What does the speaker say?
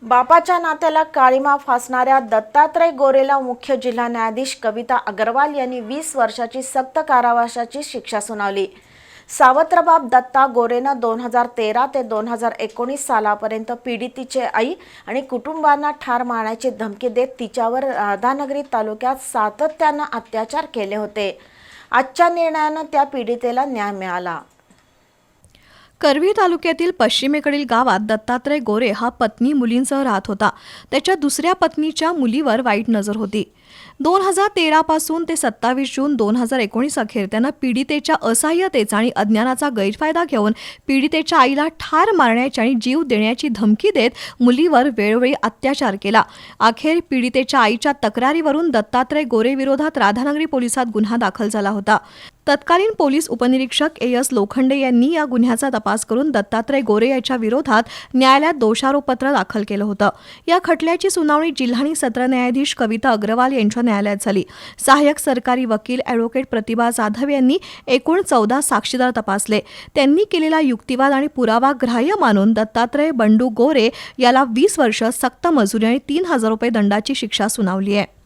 बापाच्या नात्याला काळीमा फासणाऱ्या दत्तात्रय गोरेला मुख्य जिल्हा न्यायाधीश कविता अग्रवाल यांनी 20 वर्षाची सक्त कारावासाची शिक्षा सुनावली। सावत्रबाब दत्ता गोरेनं 2013 ते 2019 सालापर्यंत पीडितेची आई आणि कुटुंबांना ठार मारण्याची धमकी देत तिच्यावर राधानगरी तालुक्यात सातत्याने अत्याचार केले होते। आजच्या निर्णयाने त्या पीडितेला न्याय मिळाला। करवी तालुक्यातील पश्चिमेकडील गावात दत्तात्रय गोरे हा पत्नी मुलींसह राहत होता। त्याच्या दुसऱ्या पत्नीच्या मुलीवर वाईट नजर होती। 2013 पासून ते 27 जून 2019 अखेर त्यानं पीडितेच्या असहाय्यतेचा आणि अज्ञानाचा गैरफायदा घेऊन पीडितेच्या आईला ठार मारण्याची आणि जीव देण्याची धमकी देत मुलीवर वेळोवेळी अत्याचार केला। अखेर पीडितेच्या आईच्या तक्रारीवरून दत्तात्रय गोरे विरोधात राधानगरी पोलिसात गुन्हा दाखल झाला होता। तत्कालीन पोलीस उपनिरीक्षक एस लोखंडे यांनी या गुन्ह्याचा तपास करून दत्तात्रय गोरे याच्या विरोधात न्यायालयात दोषारोपपत्र दाखल केलं होतं। या खटल्याची सुनावणी जिल्हा आणि सत्र न्यायाधीश कविता अग्रवाल यांच्या न्यायालयात झाली। सहाय्यक सरकारी वकील ॲडव्होकेट प्रतिभा जाधव यांनी एकूण 14 साक्षीदार तपासले। त्यांनी केलेला युक्तिवाद आणि पुरावा ग्राह्य मानून दत्तात्रय बंडू गोरे याला 20 वर्ष सक्त मजुरी आणि 3000 रुपये दंडाची शिक्षा सुनावली आहे।